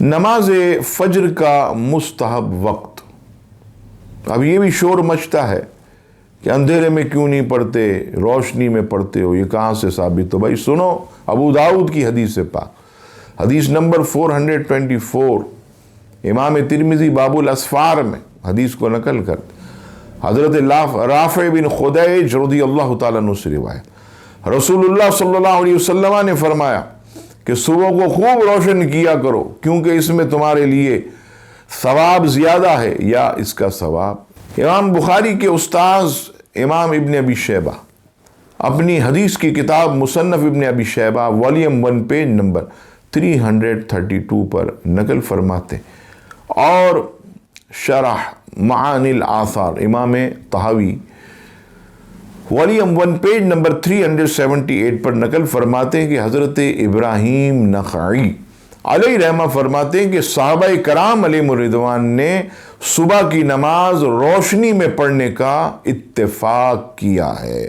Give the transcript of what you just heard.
نماز فجر کا مستحب وقت. اب یہ بھی شور مچتا ہے کہ اندھیرے میں کیوں نہیں پڑھتے، روشنی میں پڑھتے ہو، یہ کہاں سے ثابت ہو؟ بھائی سنو ابو داؤد کی حدیث پاک، حدیث نمبر 424، امام ترمذی باب الاسفار میں حدیث کو نقل کرتے، حضرت رافع بن خدیج رضی اللہ تعالیٰ عنہ سے روایت، رسول اللہ صلی اللہ علیہ وسلم نے فرمایا کہ صبح کو خوب روشن کیا کرو کیونکہ اس میں تمہارے لیے ثواب زیادہ ہے یا اس کا ثواب. امام بخاری کے استاذ امام ابن ابی شیبہ اپنی حدیث کی کتاب مصنف ابن ابی شیبہ والیوم 1 پیج نمبر 332 پر نقل فرماتے، اور شرح معانی الآثار امام طحاوی والیوم 1 پیج نمبر 378 پر نقل فرماتے ہیں کہ حضرت ابراہیم نخعی علیہ رحمہ فرماتے ہیں کہ صحابہ کرام علیہ الرضوان نے صبح کی نماز روشنی میں پڑھنے کا اتفاق کیا ہے.